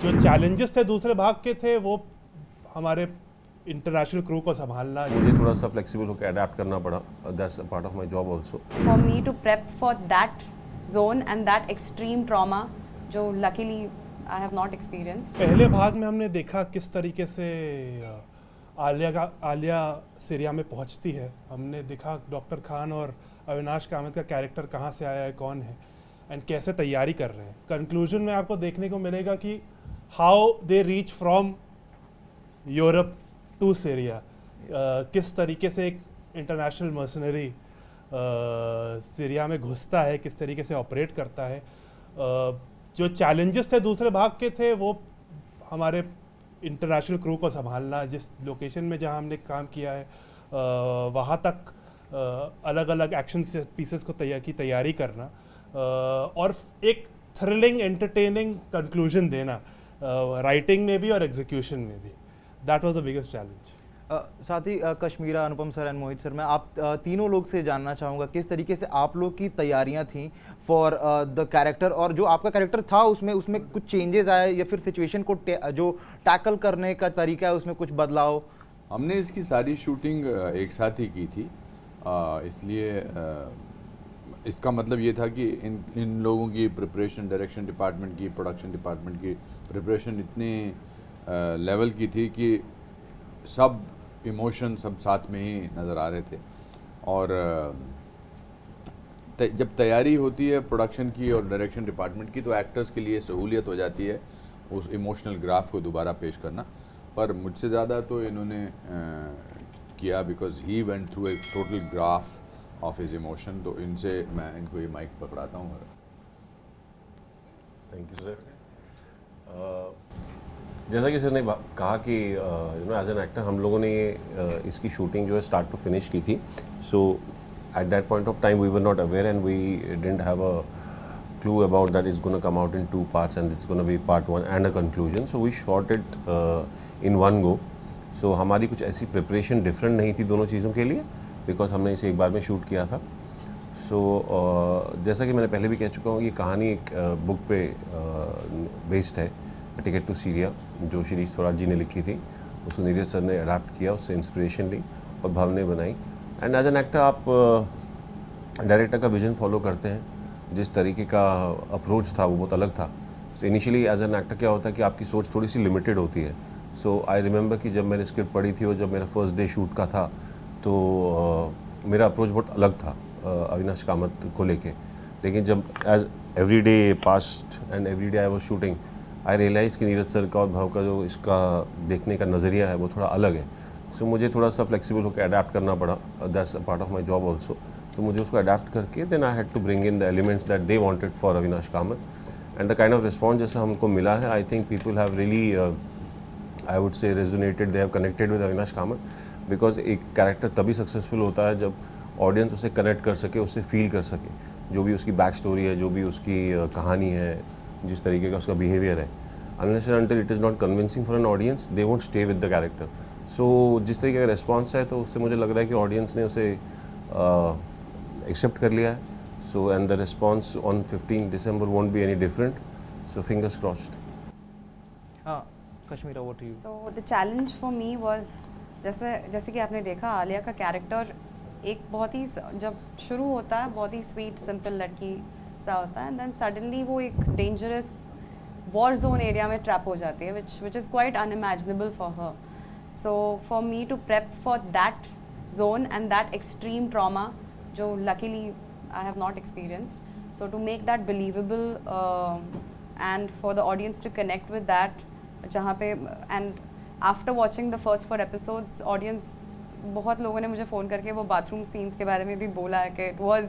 जो चैलेंजेस थे दूसरे भाग के थे वो हमारे इंटरनेशनल क्रू को संभालना। मुझे थोड़ा सा फ्लेक्सिबल होकर अडेप्ट करना पड़ा, that's a part of my job also. For me to prep for that zone and that extreme trauma, जो luckily I have not experienced. पहले भाग में हमने देखा किस तरीके से आलिया सीरिया में पहुंचती है। हमने देखा डॉक्टर खान और अविनाश कामत का कैरेक्टर कहाँ से आया है, कौन है एंड कैसे तैयारी कर रहे हैं। कंक्लूजन में आपको देखने को मिलेगा कि how they reach from Europe to Syria, किस तरीके से एक इंटरनेशनल मर्सनरी सीरिया में घुसता है, किस तरीके से ऑपरेट करता है। जो चैलेंजेस थे दूसरे भाग के थे वो हमारे इंटरनेशनल क्रू को संभालना, जिस लोकेशन में जहां हमने काम किया है वहां तक अलग अलग एक्शन पीसेस को तैयारी करना और एक थ्रिलिंग एंटरटेनिंग कंक्लूजन देना, राइटिंग में भी और एग्जीक्यूशन में भी। That was the biggest challenge. साथ ही कश्मीरा, अनुपम सर एंड मोहित सर, मैं आप तीनों लोग से जानना चाहूँगा किस तरीके से आप लोग की तैयारियां थी फॉर द कैरेक्टर, और जो आपका कैरेक्टर था उसमें कुछ चेंजेस आए या फिर सिचुएशन को जो टैकल करने का तरीका है उसमें कुछ बदलाव? हमने इसकी सारी शूटिंग एक साथ ही की थी, इसलिए इसका मतलब ये था कि इन लोगों की प्रिपरेशन, डायरेक्शन डिपार्टमेंट की, प्रोडक्शन डिपार्टमेंट की प्रिपरेशन इतनी लेवल की थी कि सब इमोशन सब साथ में ही नज़र आ रहे थे। और जब तैयारी होती है प्रोडक्शन की और डायरेक्शन डिपार्टमेंट की तो एक्टर्स के लिए सहूलियत हो जाती है उस इमोशनल ग्राफ को दोबारा पेश करना। पर मुझसे ज़्यादा तो इन्होंने किया, because he went through a total graph of his emotion. तो इनसे मैं इनको ये माइक पकड़ाता हूँ। Thank you sir. जैसा कि सर ने कहा कि एज एन एक्टर हम लोगों ने ये इसकी शूटिंग जो है स्टार्ट टू फिनिश की थी। So at that point of time we were not aware and we didn't have a clue about that it's going to come out in 2 parts and it's going to be part 1 and a conclusion. So we shot it in one go. So हमारी कुछ ऐसी preparation different नहीं थी दोनों चीज़ों के लिए, because हमने इसे एक बार में शूट किया था। सो जैसा कि मैंने पहले भी कह चुका हूँ, ये कहानी एक बुक पे बेस्ड है, टिकट टू सीरिया, जो शिरीष स्वराज जी ने लिखी थी। उसको नीरज सर ने अडाप्ट किया, उससे इंस्पिरेशन ली और भाव ने बनाई। एंड एज एन एक्टर आप डायरेक्टर का विजन फॉलो करते हैं। जिस तरीके का अप्रोच था वो बहुत अलग था। So initially as an actor क्या होता है कि आपकी सोच थोड़ी सी लिमिटेड होती है। सो आई रिमेंबर कि जब मैंने स्क्रिप्ट पढ़ी थी और जब मेरा फर्स्ट डे शूट का था तो मेरा अप्रोच बहुत अलग था अविनाश कामत को लेके। लेकिन जब as every day passed and every day I was shooting, I realise कि नीरज सर का और भाव का जो इसका देखने का नज़रिया है वो थोड़ा अलग है। सो मुझे थोड़ा सा फ्लेक्सिबल होकर अडेप्ट करना पड़ा, that's a part of my job also. तो मुझे उसको अडेप्ट करके then I had to bring in the elements that they wanted for Avinash Kamath. And the kind of response जैसा हमको मिला है, I think people have really I would say resonated, they have connected with Avinash Kamath. Because एक character तभी successful होता है जब audience उसे कनेक्ट कर सके, उससे फील कर सके, जो भी उसकी बैक स्टोरी है, जो भी उसकी कहानी है, जिस तरीके का उसका बिहेवियर है। Unless and until it is not convincing for an audience, they won't stay with the character. So जिस तरीके का रिस्पॉन्स है तो उससे मुझे लग रहा है कि ऑडियंस ने उसे एक्सेप्ट कर लिया है। So and the response on 15 December won't be any different. So fingers crossed. हाँ, कश्मीरा, वो ठीक। So the challenge for me was जैसे कि आपने देखा आलिया का कैरेक्टर एक बहुत ही जब शुरू होता है बहुत ही स्वीट सिंपल लड़की सा होता है, एंड देन सडनली वो एक डेंजरस वॉर जोन एरिया में ट्रैप हो जाती है, which is quite unimaginable for her. So for me to prep for that zone and that extreme trauma, जो luckily I have not experienced, so to make that believable and for the audience to connect with that, जहाँ पे and after watching the first 4 episodes, audience बहुत लोगों ने मुझे phone करके वो bathroom scenes के बारे में भी बोला है कि it was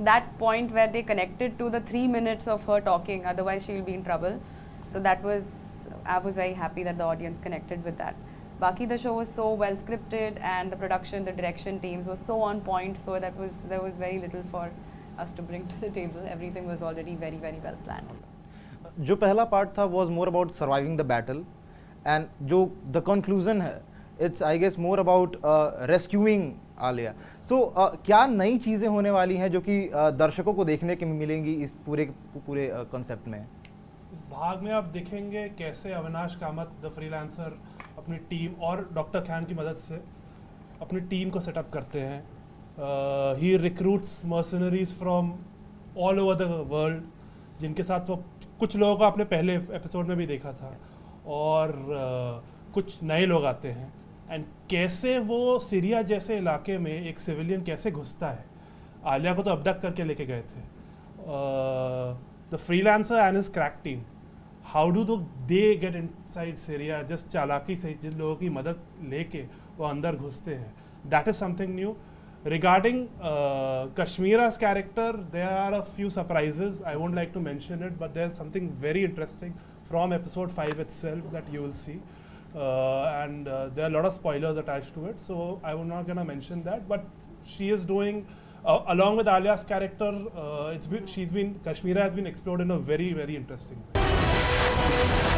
that point where they connected to the 3 minutes of her talking, otherwise she'll be in trouble. So that was, I was very happy that the audience connected with that. Baki, the show was so well scripted and the production, the direction teams was so on point, so there was very little for us to bring to the table. Everything was already very, very well planned. जो पहला part था was more about surviving the battle, and जो the conclusion है it's I guess more about rescuing Alia. So क्या नई चीज़ें होने वाली हैं जो कि दर्शकों को देखने के मिलेंगी इस पूरे कॉन्सेप्ट में? इस भाग में आप देखेंगे कैसे अविनाश कामत द फ्रीलांसर अपनी टीम और डॉक्टर खान की मदद से अपनी टीम को सेटअप करते हैं. He recruits mercenaries from all over the world, जिनके साथ वो कुछ लोगों को आपने पहले एपिसोड में भी देखा था, और कुछ नए लोग आते हैं. एंड कैसे वो सीरिया जैसे इलाके में एक सिविलियन कैसे घुसता है. आलिया को तो अबडक्ट करके लेके गए थे. The freelancer and his crack team, how do they get inside Syria just चालाकी से, जिन लोगों की मदद लेके वो अंदर घुसते हैं. That is something new. Regarding Kashmira's character, there are a few surprises. I won't like to mention it, but there's something very interesting from episode 5 itself that you will see. And there are a lot of spoilers attached to it, so I'm not gonna mention that. But she is doing, along with Alia's character, Kashmira has been explored in a very, very interesting way.